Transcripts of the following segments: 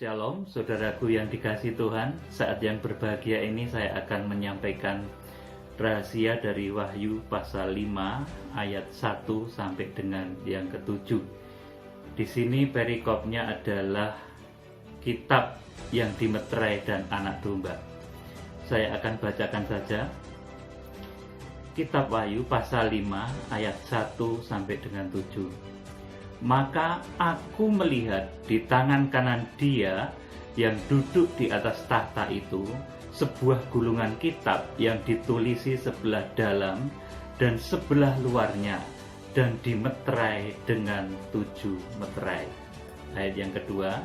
Shalom, saudaraku yang dikasihi Tuhan. Saat yang berbahagia ini saya akan menyampaikan rahasia dari Wahyu pasal 5 ayat 1 sampai dengan yang ke-7. Di sini perikopnya adalah kitab yang dimeterai dan anak domba. Saya akan bacakan saja. Kitab Wahyu pasal 5 ayat 1 sampai dengan 7. Maka aku melihat di tangan kanan Dia yang duduk di atas tahta itu sebuah gulungan kitab yang ditulisi sebelah dalam dan sebelah luarnya dan dimeterai dengan 7 meterai. Ayat yang kedua,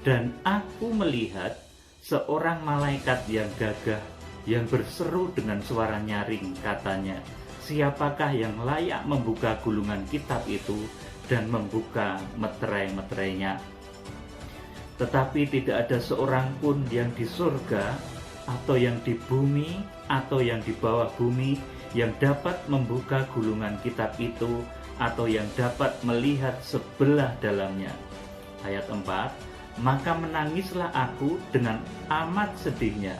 dan aku melihat seorang malaikat yang gagah yang berseru dengan suara nyaring, katanya, siapakah yang layak membuka gulungan kitab itu dan membuka meterai-meterainya? Tetapi tidak ada seorang pun yang di surga atau yang di bumi atau yang di bawah bumi yang dapat membuka gulungan kitab itu atau yang dapat melihat sebelah dalamnya. Ayat 4, maka menangislah aku dengan amat sedihnya,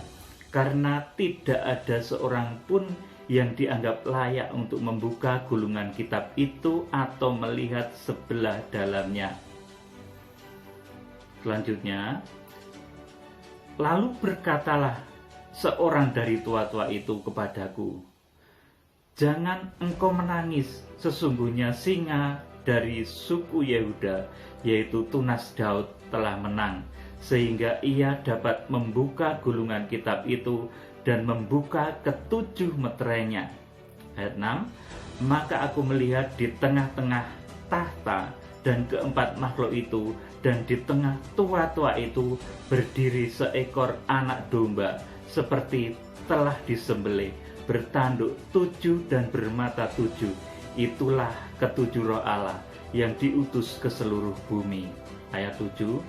karena tidak ada seorang pun yang dianggap layak untuk membuka gulungan kitab itu atau melihat sebelah dalamnya. Selanjutnya, lalu berkatalah seorang dari tua-tua itu kepadaku, jangan engkau menangis, sesungguhnya singa dari suku Yehuda, yaitu tunas Daud, telah menang, sehingga ia dapat membuka gulungan kitab itu dan membuka ke-7 meterainya. Ayat 6, maka aku melihat di tengah-tengah tahta dan keempat makhluk itu, dan di tengah tua-tua itu berdiri seekor anak domba, seperti telah disembelih, bertanduk 7 dan bermata 7. Itulah ke-7 roh Allah yang diutus ke seluruh bumi. Ayat 7,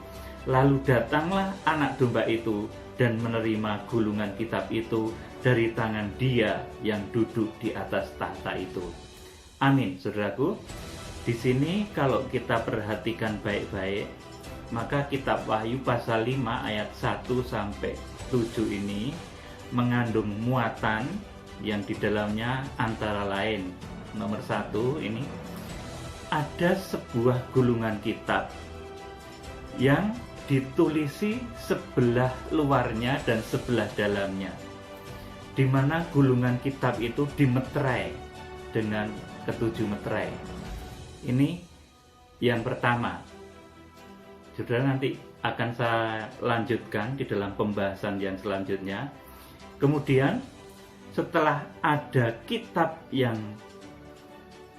lalu datanglah anak domba itu dan menerima gulungan kitab itu dari tangan Dia yang duduk di atas tahta itu. Amin, saudaraku. Di sini kalau kita perhatikan baik-baik, maka kitab Wahyu pasal 5 ayat 1 sampai 7 ini mengandung muatan yang di dalamnya antara lain, nomor 1 ini ada sebuah gulungan kitab yang ditulisi sebelah luarnya dan sebelah dalamnya, di mana gulungan kitab itu dimeterai dengan ke-7 meterai. Ini yang pertama. Saudara, nanti akan saya lanjutkan di dalam pembahasan yang selanjutnya. Kemudian setelah ada kitab yang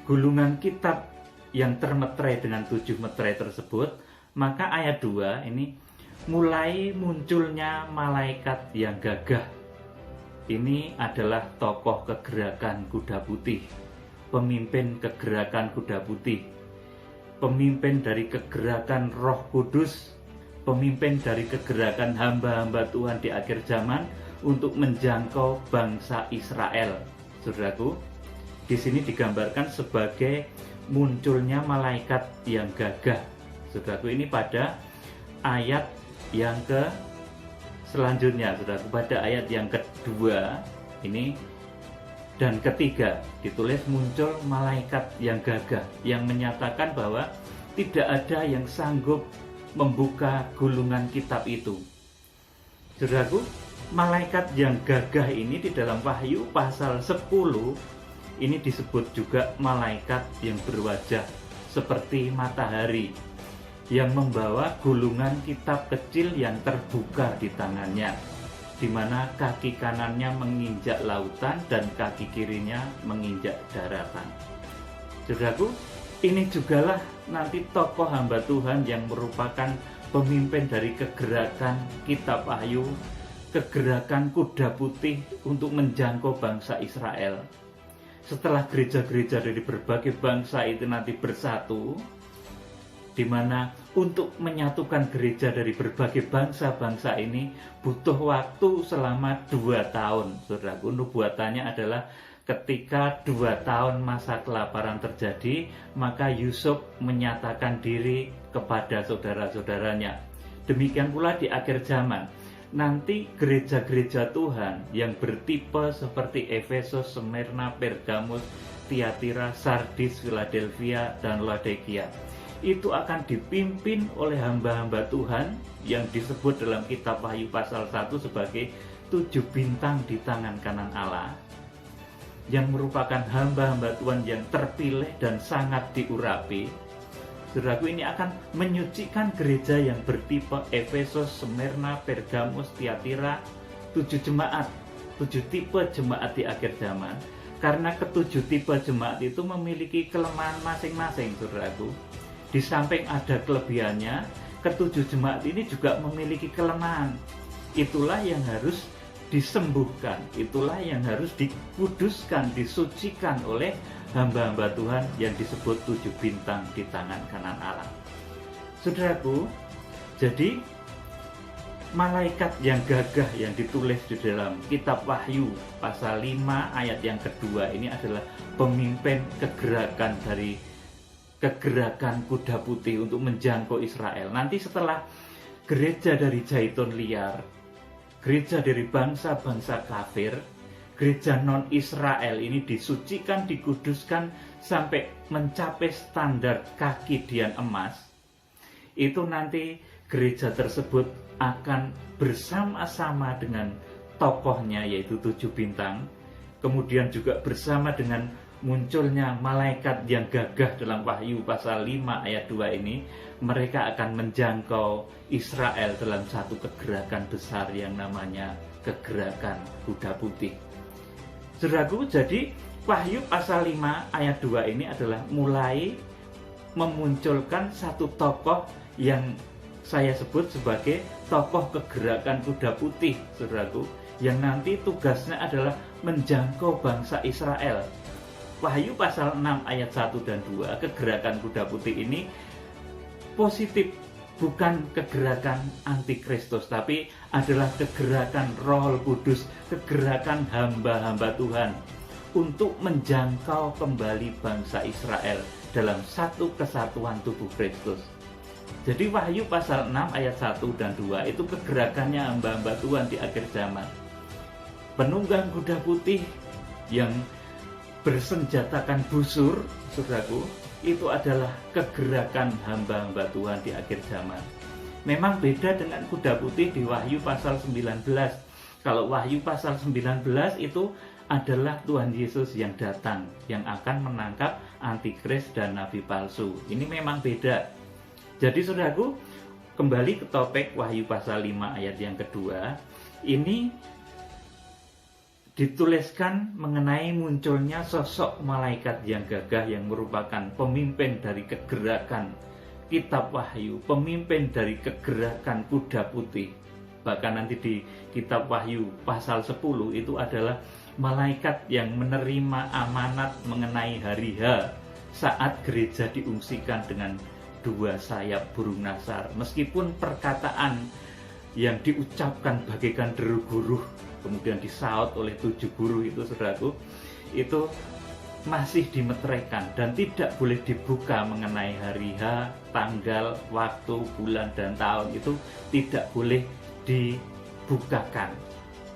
gulungan kitab yang termeterai dengan 7 meterai tersebut, maka ayat 2 ini mulai munculnya malaikat yang gagah. Ini adalah tokoh kegerakan kuda putih, pemimpin kegerakan kuda putih, pemimpin dari kegerakan Roh Kudus, pemimpin dari kegerakan hamba-hamba Tuhan di akhir zaman untuk menjangkau bangsa Israel. Saudaraku, di sini digambarkan sebagai munculnya malaikat yang gagah. Saudaraku, ini pada ayat yang selanjutnya, saudaraku, pada ayat yang kedua ini dan ketiga ditulis muncul malaikat yang gagah yang menyatakan bahwa tidak ada yang sanggup membuka gulungan kitab itu. Saudaraku, malaikat yang gagah ini di dalam Wahyu pasal 10 ini disebut juga malaikat yang berwajah seperti matahari, yang membawa gulungan kitab kecil yang terbuka di tangannya, di mana kaki kanannya menginjak lautan dan kaki kirinya menginjak daratan. Saudaraku, ini jugalah nanti tokoh hamba Tuhan yang merupakan pemimpin dari kegerakan kitab Wahyu, kegerakan kuda putih untuk menjangkau bangsa Israel. Setelah gereja-gereja dari berbagai bangsa itu nanti bersatu, di mana untuk menyatukan gereja dari berbagai bangsa-bangsa ini butuh waktu selama 2 tahun. Saudaraku, nubuatannya adalah ketika 2 tahun masa kelaparan terjadi, maka Yusuf menyatakan diri kepada saudara-saudaranya. Demikian pula di akhir zaman, nanti gereja-gereja Tuhan yang bertipe seperti Efesus, Smyrna, Pergamus, Tiatira, Sardis, Philadelphia, dan Laodikia itu akan dipimpin oleh hamba-hamba Tuhan yang disebut dalam kitab Wahyu pasal 1 sebagai 7 bintang di tangan kanan Allah, yang merupakan hamba-hamba Tuhan yang terpilih dan sangat diurapi. Saudaraku, ini akan menyucikan gereja yang bertipe Efesus, Smyrna, Pergamus, Tiatira, 7 jemaat, 7 tipe jemaat di akhir zaman. Karena ketujuh tipe jemaat itu memiliki kelemahan masing-masing, saudaraku. Di samping ada kelebihannya, ketujuh jemaat ini juga memiliki kelemahan. Itulah yang harus disembuhkan, itulah yang harus dikuduskan, disucikan oleh hamba-hamba Tuhan yang disebut 7 bintang di tangan kanan Allah. Saudaraku, jadi malaikat yang gagah yang ditulis di dalam kitab Wahyu pasal 5 ayat yang kedua ini adalah pemimpin kegerakan kuda putih untuk menjangkau Israel. Nanti setelah gereja dari Zaitun liar, gereja dari bangsa-bangsa kafir, gereja non-Israel ini disucikan, dikuduskan sampai mencapai standar kaki dian emas. Itu nanti gereja tersebut akan bersama-sama dengan tokohnya yaitu 7 bintang. Kemudian juga bersama dengan munculnya malaikat yang gagah dalam Wahyu pasal 5 ayat 2 ini, mereka akan menjangkau Israel dalam satu kegerakan besar yang namanya kegerakan kuda putih. Saudaraku, jadi Wahyu pasal 5 ayat 2 ini adalah mulai memunculkan satu tokoh yang saya sebut sebagai tokoh kegerakan kuda putih, saudaraku, yang nanti tugasnya adalah menjangkau bangsa Israel. Wahyu pasal 6 ayat 1 dan 2, kegerakan kuda putih ini positif, bukan kegerakan antikristus, tapi adalah kegerakan Roh Kudus, kegerakan hamba-hamba Tuhan untuk menjangkau kembali bangsa Israel dalam satu kesatuan tubuh Kristus. Jadi Wahyu pasal 6 ayat 1 dan 2 itu kegerakannya hamba-hamba Tuhan di akhir zaman. Penunggang kuda putih yang bersenjatakan busur, saudaraku, itu adalah kegerakan hamba-hamba Tuhan di akhir zaman. Memang beda dengan kuda putih di Wahyu pasal 19. Kalau Wahyu pasal 19 itu adalah Tuhan Yesus yang datang, yang akan menangkap antikris dan nabi palsu. Ini memang beda. Jadi saudaraku, kembali ke topik Wahyu pasal 5 ayat yang kedua, ini dituliskan mengenai munculnya sosok malaikat yang gagah yang merupakan pemimpin dari kegerakan kitab Wahyu, pemimpin dari kegerakan kuda putih. Bahkan nanti di kitab Wahyu pasal 10 itu adalah malaikat yang menerima amanat mengenai hari H saat gereja diungsikan dengan 2 sayap burung nasar. Meskipun perkataan yang diucapkan bagaikan deru guruh kemudian disaut oleh 7 guru itu, saudaraku, itu masih dimeteraikan dan tidak boleh dibuka mengenai hari H, tanggal, waktu, bulan, dan tahun, itu tidak boleh dibukakan.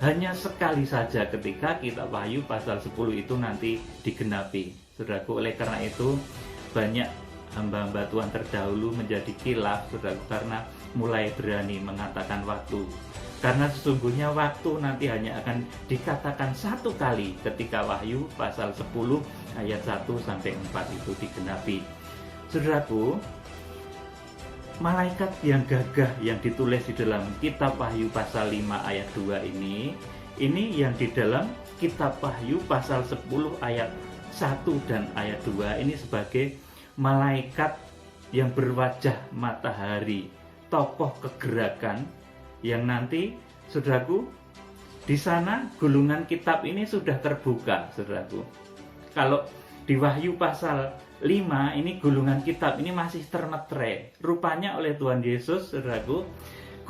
Hanya sekali saja ketika kitab Wahyu pasal 10 itu nanti digenapi, saudaraku. Oleh karena itu banyak hamba-hamba Tuhan terdahulu menjadi khilaf, saudaraku, karena mulai berani mengatakan waktu. Karena sesungguhnya waktu nanti hanya akan dikatakan satu kali ketika Wahyu pasal 10 ayat 1 sampai 4 itu digenapi. Saudaraku, malaikat yang gagah yang ditulis di dalam kitab Wahyu pasal 5 ayat 2 ini yang di dalam kitab Wahyu pasal 10 ayat 1 dan ayat 2 ini sebagai malaikat yang berwajah matahari, tokoh kegerakan, yang nanti, saudaraku, di sana gulungan kitab ini sudah terbuka, saudaraku. Kalau di Wahyu pasal 5 ini gulungan kitab ini masih termeterai. Rupanya oleh Tuhan Yesus, saudaraku,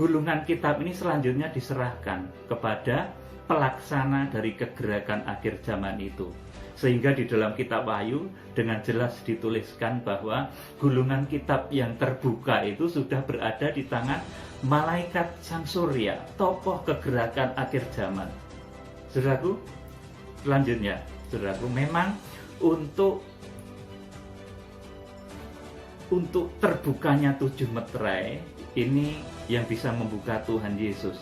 gulungan kitab ini selanjutnya diserahkan kepada pelaksana dari kegerakan akhir zaman itu. Sehingga di dalam kitab Wahyu dengan jelas dituliskan bahwa gulungan kitab yang terbuka itu sudah berada di tangan malaikat sang surya, tokoh kegerakan akhir zaman. Saudaraku, selanjutnya, saudaraku, memang untuk terbukanya 7 meterai ini yang bisa membuka Tuhan Yesus.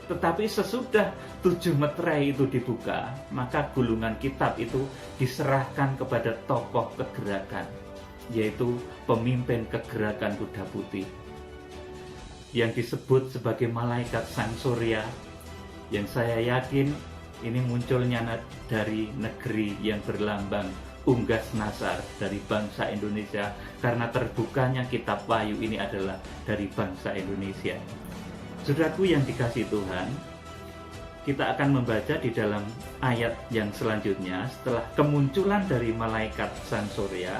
Tetapi sesudah 7 meterai itu dibuka, maka gulungan kitab itu diserahkan kepada tokoh kegerakan, yaitu pemimpin kegerakan kuda putih, yang disebut sebagai malaikat sang surya, yang saya yakin ini munculnya dari negeri yang berlambang unggas nasar, dari bangsa Indonesia, karena terbukanya kitab Wahyu ini adalah dari bangsa Indonesia. Saudaraku yang dikasihi Tuhan, kita akan membaca di dalam ayat yang selanjutnya. Setelah kemunculan dari malaikat sang surya,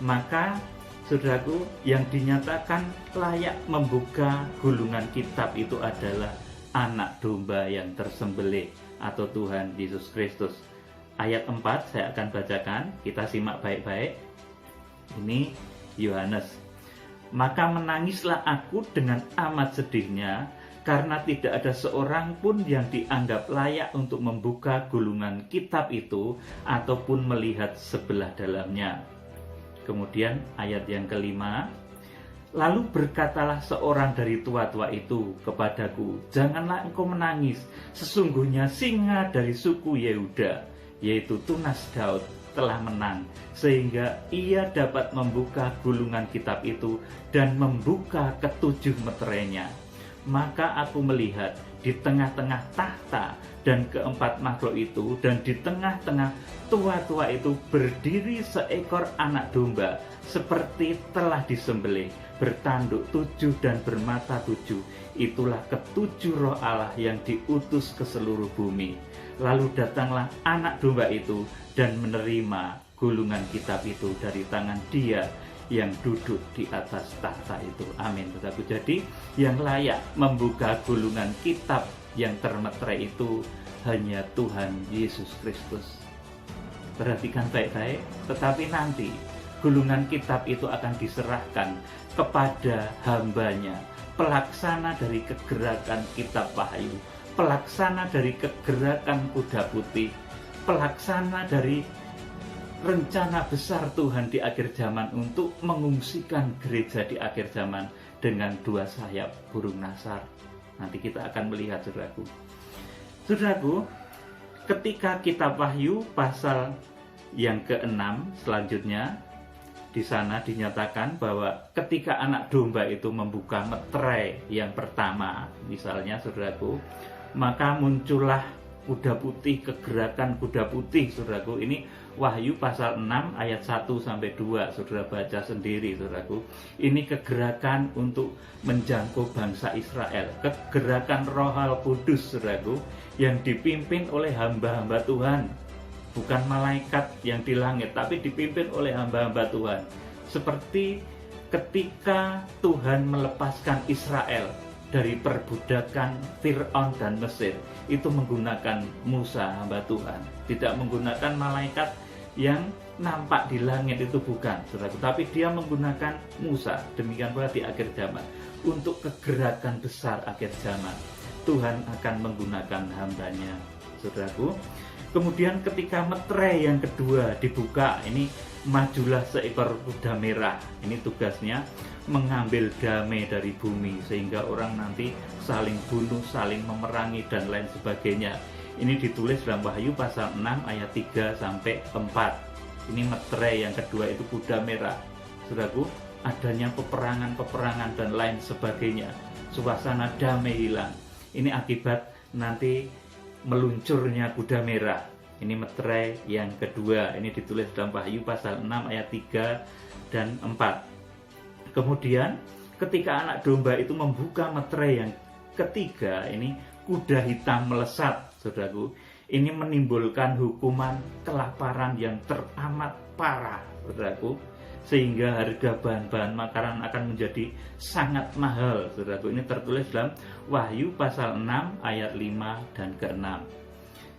maka saudaraku yang dinyatakan layak membuka gulungan kitab itu adalah anak domba yang tersembelih atau Tuhan Yesus Kristus. Ayat 4 saya akan bacakan, kita simak baik-baik. Ini Yohanes. Maka menangislah aku dengan amat sedihnya, karena tidak ada seorang pun yang dianggap layak untuk membuka gulungan kitab itu ataupun melihat sebelah dalamnya. Kemudian ayat yang kelima, lalu berkatalah seorang dari tua-tua itu kepadaku, janganlah engkau menangis, sesungguhnya singa dari suku Yehuda, yaitu tunas Daud, telah menang, sehingga ia dapat membuka gulungan kitab itu dan membuka ketujuh meterainya. Maka aku melihat di tengah-tengah tahta dan keempat makhluk itu, dan di tengah-tengah tua-tua itu berdiri seekor anak domba, seperti telah disembelih, bertanduk 7 dan bermata 7. Itulah ketujuh roh Allah yang diutus ke seluruh bumi. Lalu datanglah anak domba itu dan menerima gulungan kitab itu dari tangan Dia yang duduk di atas tahta itu. Amin. Tetapi jadi yang layak membuka gulungan kitab yang termeterai itu hanya Tuhan Yesus Kristus. Perhatikan baik-baik. Tetapi nanti gulungan kitab itu akan diserahkan kepada hambanya, pelaksana dari kegerakan kitab Wahyu, pelaksana dari kegerakan kuda putih, pelaksana dari rencana besar Tuhan di akhir zaman untuk mengungsikan gereja di akhir zaman dengan 2 sayap burung nasar. Nanti kita akan melihat, saudaraku. Saudaraku, ketika kitab Wahyu pasal yang ke-6 selanjutnya, di sana dinyatakan bahwa ketika anak domba itu membuka meterai yang pertama, misalnya saudaraku, maka muncullah kuda putih, kegerakan kuda putih, saudaraku. Ini Wahyu pasal 6 ayat 1-2, saudara baca sendiri, saudaraku. Ini kegerakan untuk menjangkau bangsa Israel, kegerakan Roh Kudus, saudaraku, yang dipimpin oleh hamba-hamba Tuhan, bukan malaikat yang di langit, tapi dipimpin oleh hamba-hamba Tuhan. Seperti ketika Tuhan melepaskan Israel dari perbudakan Fir'aun dan Mesir, itu menggunakan Musa, hamba Tuhan, tidak menggunakan malaikat yang nampak di langit, itu bukan, saudaraku, tapi dia menggunakan Musa. Demikian pula di akhir zaman, untuk kegerakan besar akhir zaman Tuhan akan menggunakan hambanya, saudaraku. Kemudian ketika meterai yang kedua dibuka, ini majulah seekor kuda merah. Ini tugasnya mengambil damai dari bumi, sehingga orang nanti saling bunuh, saling memerangi, dan lain sebagainya. Ini ditulis dalam Wahyu pasal 6 ayat 3-4. Ini meterai yang kedua, itu kuda merah. Saudaraku, adanya peperangan-peperangan dan lain sebagainya. Suasana damai hilang. Ini akibat nanti meluncurnya kuda merah. Ini meterai yang kedua. Ini ditulis dalam Wahyu pasal 6 ayat 3 dan 4. Kemudian ketika anak domba itu membuka meterai yang ketiga, ini kuda hitam melesat, saudaraku. Ini menimbulkan hukuman kelaparan yang teramat parah, saudaraku. sehingga harga bahan-bahan makanan akan menjadi sangat mahal. Saudaraku, ini tertulis dalam Wahyu pasal 6 ayat 5 dan ke-6.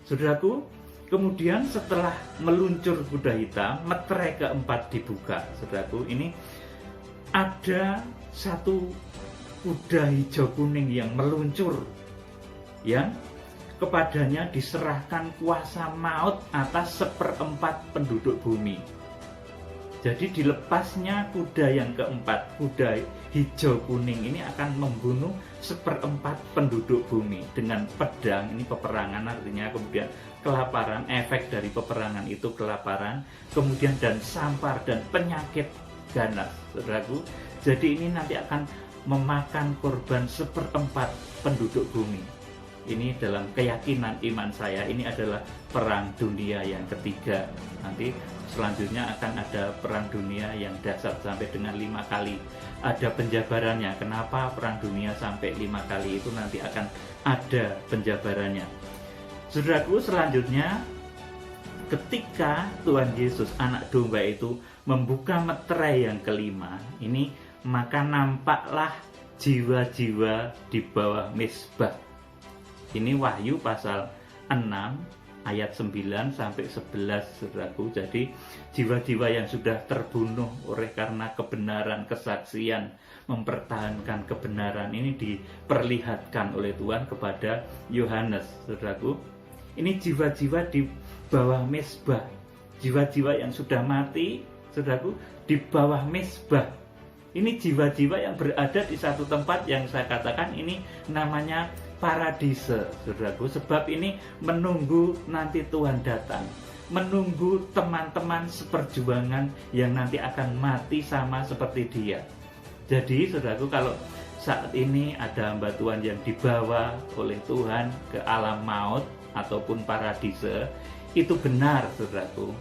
Saudaraku, kemudian setelah meluncur kuda hitam, meterai keempat dibuka. Saudaraku, ini ada satu kuda hijau kuning yang meluncur, yang kepadanya diserahkan kuasa maut atas 1/4 penduduk bumi. Jadi dilepasnya kuda yang keempat, kuda hijau kuning ini akan membunuh 1/4 penduduk bumi dengan pedang. Ini peperangan, artinya kemudian kelaparan, efek dari peperangan itu kelaparan, kemudian dan sampar dan penyakit ganas, saudaraku. Jadi ini nanti akan memakan korban 1/4 penduduk bumi. Ini dalam keyakinan iman saya, ini adalah perang dunia yang ketiga. Nanti selanjutnya akan ada perang dunia yang dahsyat sampai dengan 5 kali. Ada penjabarannya, kenapa perang dunia sampai 5 kali itu nanti akan ada penjabarannya. Saudaraku, selanjutnya ketika Tuhan Yesus anak domba itu membuka meterai yang kelima, ini maka nampaklah jiwa-jiwa di bawah mezbah. Ini Wahyu pasal 6 ayat 9 sampai 11, saudaraku. Jadi jiwa-jiwa yang sudah terbunuh oleh karena kebenaran, kesaksian, mempertahankan kebenaran ini diperlihatkan oleh Tuhan kepada Yohanes, saudaraku. Ini jiwa-jiwa di bawah mezbah, jiwa-jiwa yang sudah mati, saudaraku, di bawah mezbah. Ini jiwa-jiwa yang berada di satu tempat yang saya katakan ini namanya paradise, saudaraku, sebab ini menunggu nanti Tuhan datang, menunggu teman-teman seperjuangan yang nanti akan mati sama seperti dia. Jadi saudaraku, kalau saat ini ada hamba Tuhan yang dibawa oleh Tuhan ke alam maut ataupun paradise, itu benar, saudaraku.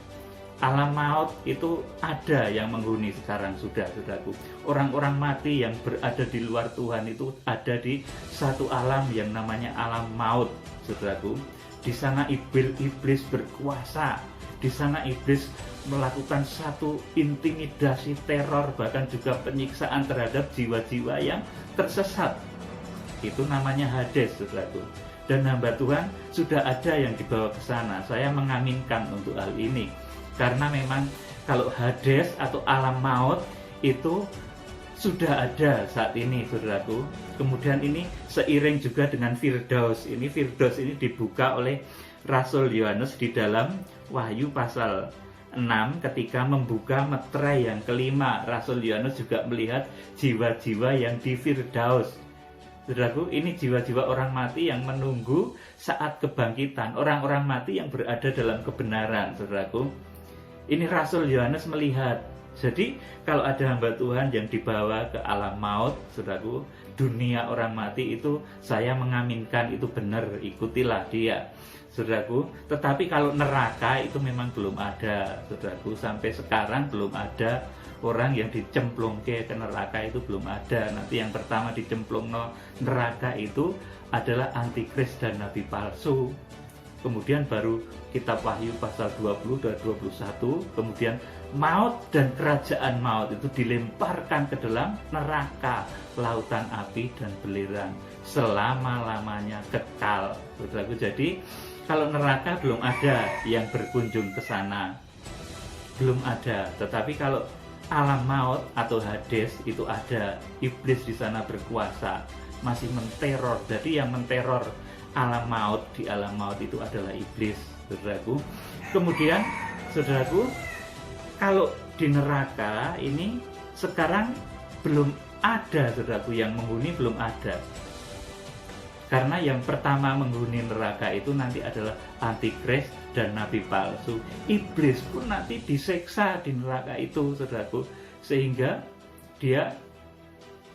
Alam maut itu ada yang menghuni sekarang sudah, saudaraku. Orang-orang mati yang berada di luar Tuhan itu ada di satu alam yang namanya alam maut, saudaraku. Di sana iblis berkuasa. Di sana iblis melakukan satu intimidasi, teror, bahkan juga penyiksaan terhadap jiwa-jiwa yang tersesat. Itu namanya Hades, saudaraku. Dan hamba Tuhan sudah ada yang dibawa ke sana. Saya mengaminkan untuk hal ini. Karena memang kalau Hades atau alam maut itu sudah ada saat ini, saudaraku. Kemudian ini seiring juga dengan Firdaus. Ini Firdaus ini dibuka oleh Rasul Yohanes di dalam Wahyu pasal 6 ketika membuka meterai yang kelima. Rasul Yohanes juga melihat jiwa-jiwa yang di Firdaus. Saudaraku, ini jiwa-jiwa orang mati yang menunggu saat kebangkitan. Orang-orang mati yang berada dalam kebenaran, saudaraku. Ini Rasul Yohanes melihat. Jadi kalau ada hamba Tuhan yang dibawa ke alam maut, saudaraku, dunia orang mati itu saya mengaminkan itu benar, ikutilah dia, saudaraku. Tetapi kalau neraka itu memang belum ada, saudaraku. Sampai sekarang belum ada orang yang dicemplung ke neraka, itu belum ada. Nanti yang pertama dicemplung neraka itu adalah antikris dan nabi palsu. Kemudian baru kitab Wahyu pasal 20 dan 21, kemudian maut dan kerajaan maut itu dilemparkan ke dalam neraka, lautan api dan belerang, selama-lamanya kekal, saudaraku. Jadi kalau neraka belum ada yang berkunjung ke sana, belum ada. Tetapi kalau alam maut atau Hades itu ada, iblis di sana berkuasa, masih menteror. Jadi yang menteror alam maut, di alam maut itu adalah iblis, saudaraku. Kemudian, saudaraku, kalau di neraka ini sekarang belum ada, saudaraku, yang menghuni belum ada. Karena yang pertama menghuni neraka itu nanti adalah antikris dan nabi palsu. Iblis pun nanti diseksa di neraka itu, saudaraku, sehingga dia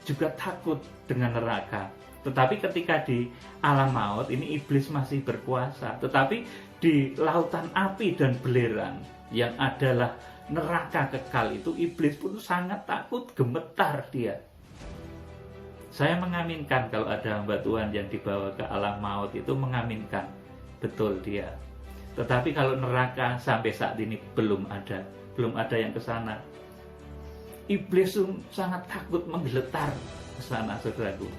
juga takut dengan neraka. Tetapi ketika di alam maut ini iblis masih berkuasa. Tetapi di lautan api dan belerang yang adalah neraka kekal itu, iblis pun sangat takut, gemetar dia. Saya mengaminkan kalau ada hamba Tuhan yang dibawa ke alam maut itu, mengaminkan betul dia. Tetapi kalau neraka sampai saat ini belum ada yang ke sana. iblis sangat takut menggeletar ke sana, saudaraku.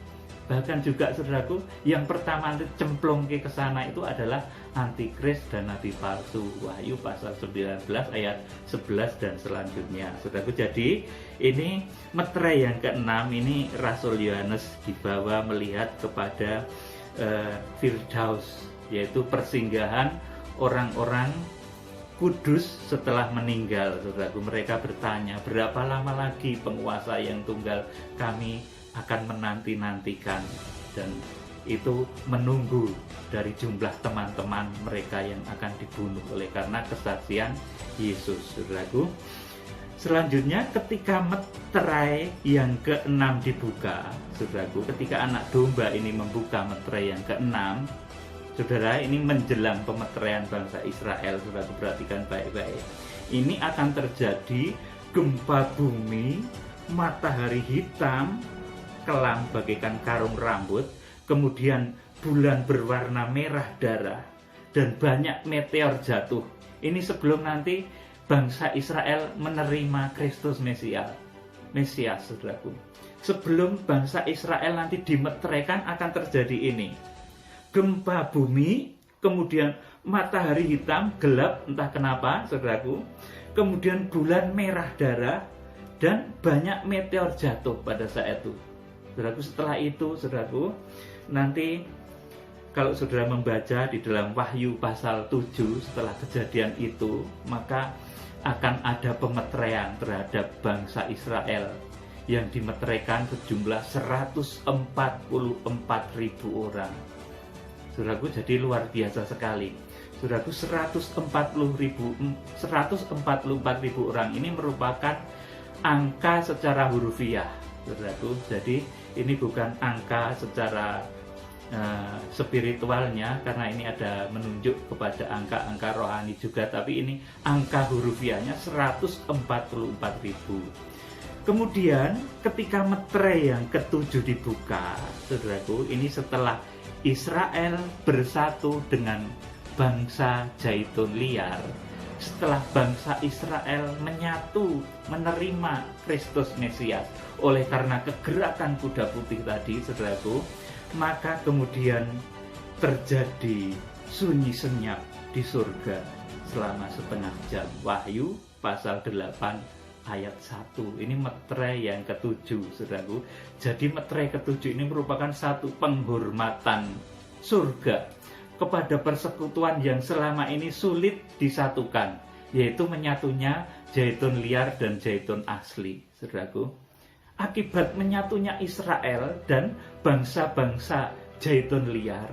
Bahkan juga, saudaraku, yang pertama cemplung ke sana itu adalah antikris dan nabi palsu. Wahyu pasal 19 ayat 11 dan selanjutnya, saudaraku. Jadi ini meterai yang ke-6 ini Rasul Yohanes dibawa melihat kepada Firdaus, yaitu persinggahan orang-orang kudus setelah meninggal, saudaraku. Mereka bertanya, berapa lama lagi penguasa yang tunggal kami akan menanti-nantikan, dan itu menunggu dari jumlah teman-teman mereka yang akan dibunuh oleh karena kesaksian Yesus, saudaraku. Selanjutnya ketika meterai yang ke-6 dibuka, saudaraku, ketika anak domba ini membuka meterai yang ke-6, saudara, ini menjelang pemeteraian bangsa Israel, saudaraku, perhatikan baik-baik. Ini akan terjadi gempa bumi, matahari hitam, kelam bagaikan karung rambut, kemudian bulan berwarna merah darah, dan banyak meteor jatuh. Ini sebelum nanti bangsa Israel menerima Kristus Mesias, saudaraku. Sebelum bangsa Israel nanti dimeteraikan akan terjadi ini. Gempa bumi, kemudian matahari hitam, gelap, entah kenapa, saudaraku. Kemudian bulan merah darah, dan banyak meteor jatuh pada saat itu. Saudaraku, setelah itu, saudaraku, nanti kalau saudara membaca di dalam Wahyu pasal 7, setelah kejadian itu, maka akan ada pemeteraian terhadap bangsa Israel yang dimeteraikan sejumlah 144.000 orang. Saudaraku, jadi luar biasa sekali. Saudaraku, 144.000 orang ini merupakan angka secara hurufiah, saudaraku. Jadi ini bukan angka secara spiritualnya, karena ini ada menunjuk kepada angka-angka rohani juga, tapi ini angka hurufiahnya 144.000. Kemudian ketika meterai yang ke-7 dibuka, saudaraku, ini setelah Israel bersatu dengan bangsa Zaitun liar, setelah bangsa Israel menyatu menerima Kristus Mesias oleh karena kegerakan kuda putih tadi, saudaraku, maka kemudian terjadi sunyi senyap di surga selama setengah jam. Wahyu pasal 8 ayat 1. Ini meterai yang ke-7, saudaraku. Jadi meterai ke-7 ini merupakan satu penghormatan surga kepada persekutuan yang selama ini sulit disatukan, yaitu menyatunya Zaitun liar dan Zaitun asli, saudaraku. Akibat menyatunya Israel dan bangsa-bangsa Zaitun liar,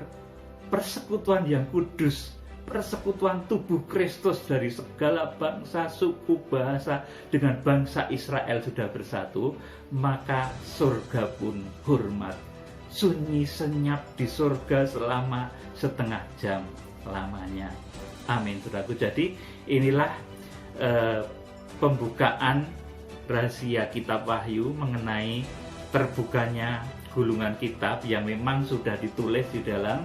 persekutuan yang kudus, persekutuan tubuh Kristus dari segala bangsa, suku, bahasa dengan bangsa Israel sudah bersatu, maka surga pun hormat. Sunyi senyap di surga selama setengah jam lamanya. Amin, saudaraku. Jadi inilah pembukaan rahasia kitab Wahyu mengenai terbukanya gulungan kitab yang memang sudah ditulis di dalam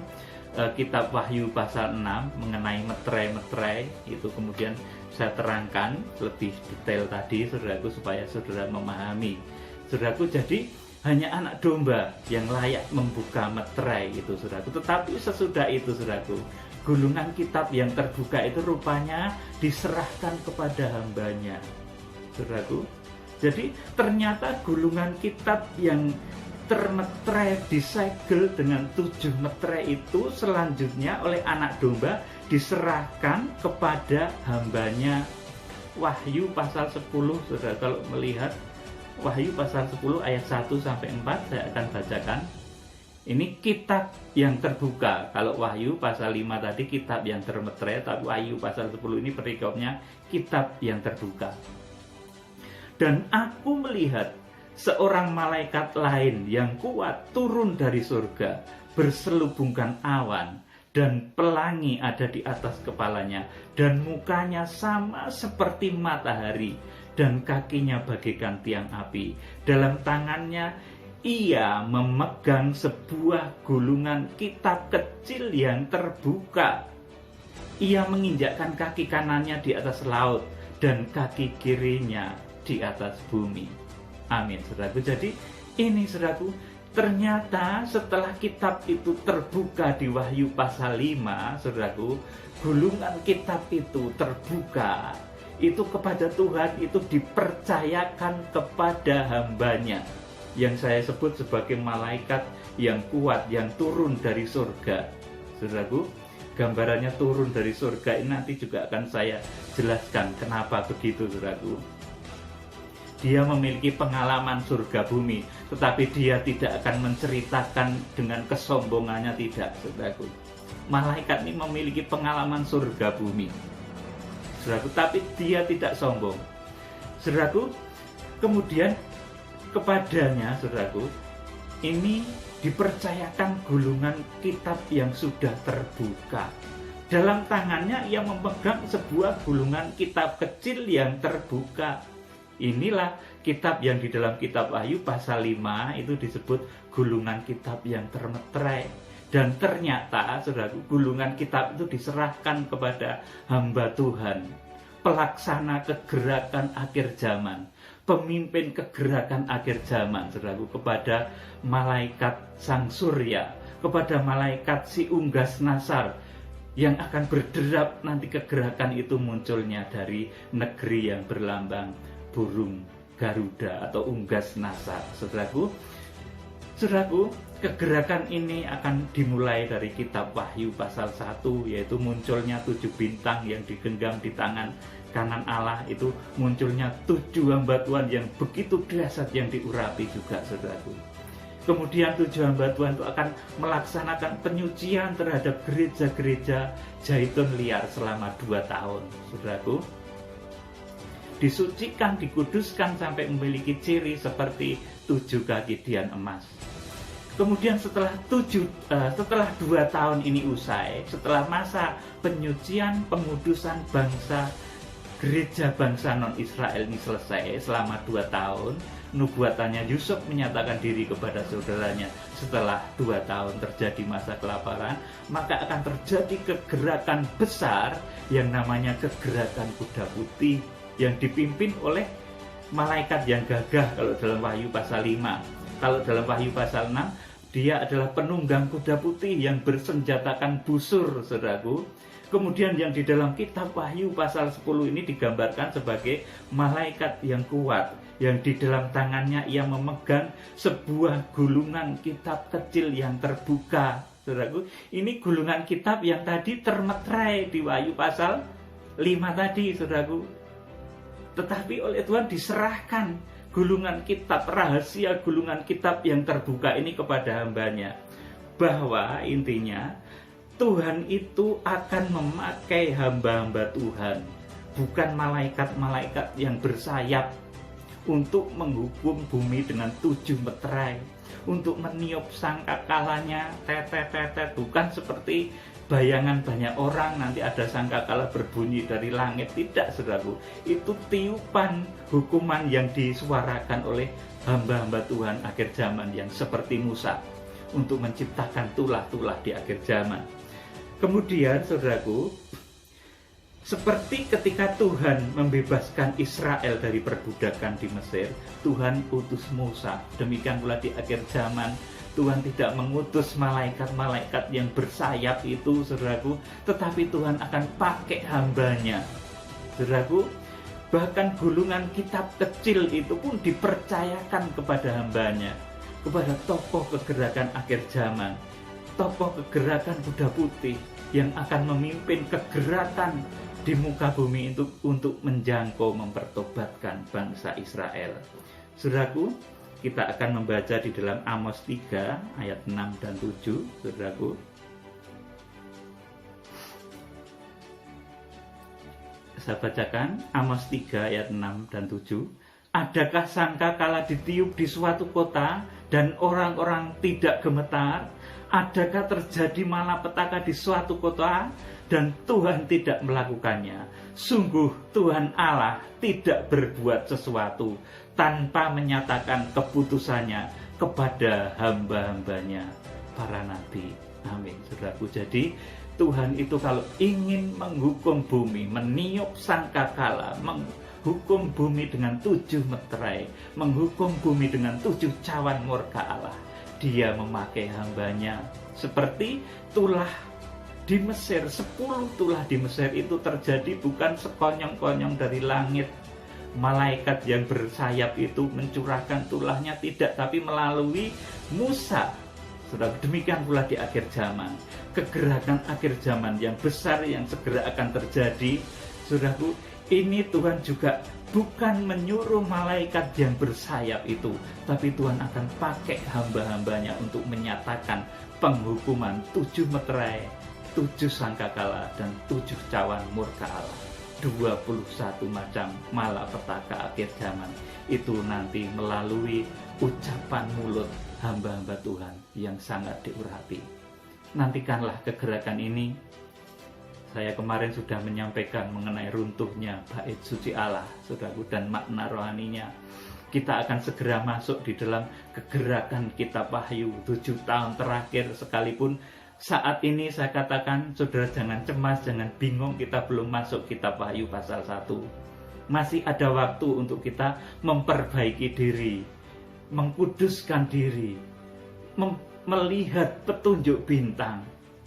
kitab Wahyu pasal 6 mengenai meterai-meterai. Itu kemudian saya terangkan lebih detail tadi, saudaraku, supaya saudara memahami. Saudaraku, jadi hanya anak domba yang layak membuka meterai itu, saudaraku. Tetapi sesudah itu, saudaraku, gulungan kitab yang terbuka itu rupanya diserahkan kepada hambanya, saudaraku. Jadi ternyata gulungan kitab yang termeterai disegel dengan 7 meterai itu selanjutnya oleh anak domba diserahkan kepada hambanya. Wahyu pasal 10, saudara, kalau melihat Wahyu pasal 10 ayat 1 sampai 4 saya akan bacakan. Ini kitab yang terbuka. Kalau Wahyu pasal 5 tadi kitab yang termeterai, tapi Wahyu pasal 10 ini perikopnya kitab yang terbuka. Dan aku melihat seorang malaikat lain yang kuat turun dari surga, berselubungkan awan, dan pelangi ada di atas kepalanya, dan mukanya sama seperti matahari, dan kakinya bagaikan tiang api. Dalam tangannya ia memegang sebuah gulungan kitab kecil yang terbuka. Ia menginjakkan kaki kanannya di atas laut, dan kaki kirinya di atas bumi. Amin, saudaraku. Jadi ini, saudaraku, ternyata setelah kitab itu terbuka di Wahyu pasal 5, saudaraku, gulungan kitab itu terbuka, itu kepada Tuhan, itu dipercayakan kepada hambanya, yang saya sebut sebagai malaikat yang kuat, yang turun dari surga. Saudaraku, gambarannya turun dari surga ini nanti juga akan saya jelaskan kenapa begitu, saudaraku. Dia memiliki pengalaman surga bumi, tetapi dia tidak akan menceritakan dengan kesombongannya, tidak, saudaraku. Malaikat ini memiliki pengalaman surga bumi, saudaraku, tapi dia tidak sombong, saudaraku. Kemudian kepadanya, saudaraku, ini dipercayakan gulungan kitab yang sudah terbuka. Dalam tangannya ia memegang sebuah gulungan kitab kecil yang terbuka. Inilah kitab yang di dalam kitab Wahyu pasal 5 itu disebut gulungan kitab yang termeterai. Dan ternyata, saudaraku, gulungan kitab itu diserahkan kepada hamba Tuhan, pelaksana kegerakan akhir zaman, pemimpin kegerakan akhir zaman, saudaraku, kepada malaikat sang surya, kepada malaikat si unggas nasar, yang akan berderap nanti kegerakan itu munculnya dari negeri yang berlambang burung Garuda atau unggas nasar, saudaraku. Saudaraku, kegerakan ini akan dimulai dari kitab Wahyu pasal 1, yaitu munculnya 7 bintang yang digenggam di tangan kanan Allah, itu munculnya 7 hamba Tuhan yang begitu dahsyat yang diurapi juga, saudaraku. Kemudian 7 hamba Tuhan itu akan melaksanakan penyucian terhadap gereja-gereja Zaitun liar selama 2 tahun, saudaraku. Disucikan, dikuduskan sampai memiliki ciri seperti 7 kaki dian emas. Kemudian setelah 2 tahun ini usai, setelah masa penyucian, pengudusan bangsa, gereja bangsa non-Israel ini selesai selama 2 tahun, nubuatannya Yusuf menyatakan diri kepada saudaranya, setelah 2 tahun terjadi masa kelaparan, maka akan terjadi kegerakan besar yang namanya kegerakan kuda putih, yang dipimpin oleh malaikat yang gagah kalau dalam Wahyu pasal 5. Kalau dalam Wahyu pasal 6, dia adalah penunggang kuda putih yang bersenjatakan busur, saudaraku. Kemudian yang di dalam kitab Wahyu pasal 10 ini digambarkan sebagai malaikat yang kuat, yang di dalam tangannya ia memegang sebuah gulungan kitab kecil yang terbuka, saudaraku. Ini gulungan kitab yang tadi termeterai di Wahyu pasal 5 tadi, saudaraku. Tetapi oleh Tuhan diserahkan gulungan kitab, rahasia gulungan kitab yang terbuka ini kepada hambanya. Bahwa intinya Tuhan itu akan memakai hamba-hamba Tuhan, bukan malaikat-malaikat yang bersayap, untuk menghukum bumi dengan 7 meterai, untuk meniup sangkakalanya, tetet, bukan seperti bayangan banyak orang nanti ada sangkakala berbunyi dari langit. Tidak, saudaraku. Itu tiupan hukuman yang disuarakan oleh hamba-hamba Tuhan akhir zaman yang seperti Musa untuk menciptakan tulah-tulah di akhir zaman. Kemudian, saudaraku, seperti ketika Tuhan membebaskan Israel dari perbudakan di Mesir, Tuhan utus Musa. Demikian pula di akhir zaman, Tuhan tidak mengutus malaikat-malaikat yang bersayap itu, saudaraku, tetapi Tuhan akan pakai hambanya, saudaraku. Bahkan gulungan kitab kecil itu pun dipercayakan kepada hambanya, kepada tokoh kegerakan akhir zaman, tokoh kegerakan kuda putih yang akan memimpin kegerakan di muka bumi itu untuk menjangkau, mempertobatkan bangsa Israel. Saudaraku, kita akan membaca di dalam Amos 3 ayat 6 dan 7, saudaraku. Saya bacakan Amos 3 ayat 6 dan 7. Adakah sangkakala ditiup di suatu kota dan orang-orang tidak gemetar? Adakah terjadi malapetaka di suatu kota dan Tuhan tidak melakukannya? Sungguh Tuhan Allah tidak berbuat sesuatu tanpa menyatakan keputusannya kepada hamba-hambanya, para nabi. Amin, saudaraku. Jadi Tuhan itu kalau ingin menghukum bumi, meniup sangkakala, menghukum bumi dengan 7 meterai, menghukum bumi dengan 7 cawan murka Allah. Dia memakai hambanya seperti tulah di Mesir. 10 tulah di Mesir itu terjadi bukan sekonyong-konyong dari langit. Malaikat yang bersayap itu mencurahkan tulahnya tidak, tapi melalui Musa. Saudara, demikian pula di akhir zaman. Kegerakan akhir zaman yang besar yang segera akan terjadi, saudaraku, ini Tuhan juga bukan menyuruh malaikat yang bersayap itu, tapi Tuhan akan pakai hamba-hambanya untuk menyatakan penghukuman 7 meterai, 7 sangkakala, dan 7 cawan murka Allah. 21 macam malapetaka akhir zaman itu nanti melalui ucapan mulut hamba-hamba Tuhan yang sangat diurapi. Nantikanlah kegerakan ini. Saya kemarin sudah menyampaikan mengenai runtuhnya bait suci Allah, saudaraku, dan makna rohaninya. Kita akan segera masuk di dalam kegerakan kitab Wahyu 7 tahun terakhir. Sekalipun saat ini saya katakan, saudara, jangan cemas, jangan bingung, kita belum masuk kitab Wahyu pasal 1. Masih ada waktu untuk kita memperbaiki diri, mengkuduskan diri, melihat petunjuk bintang.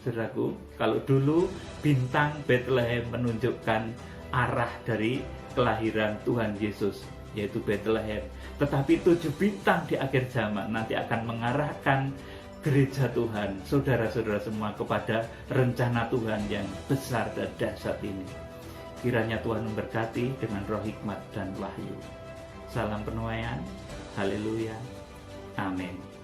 Saudaraku, kalau dulu bintang Bethlehem menunjukkan arah dari kelahiran Tuhan Yesus, yaitu Bethlehem. Tetapi 7 bintang di akhir zaman nanti akan mengarahkan gereja Tuhan, saudara-saudara semua, kepada rencana Tuhan yang besar dan dahsyat ini. Kiranya Tuhan memberkati dengan roh hikmat dan wahyu. Salam penuaian. Haleluya. Amin.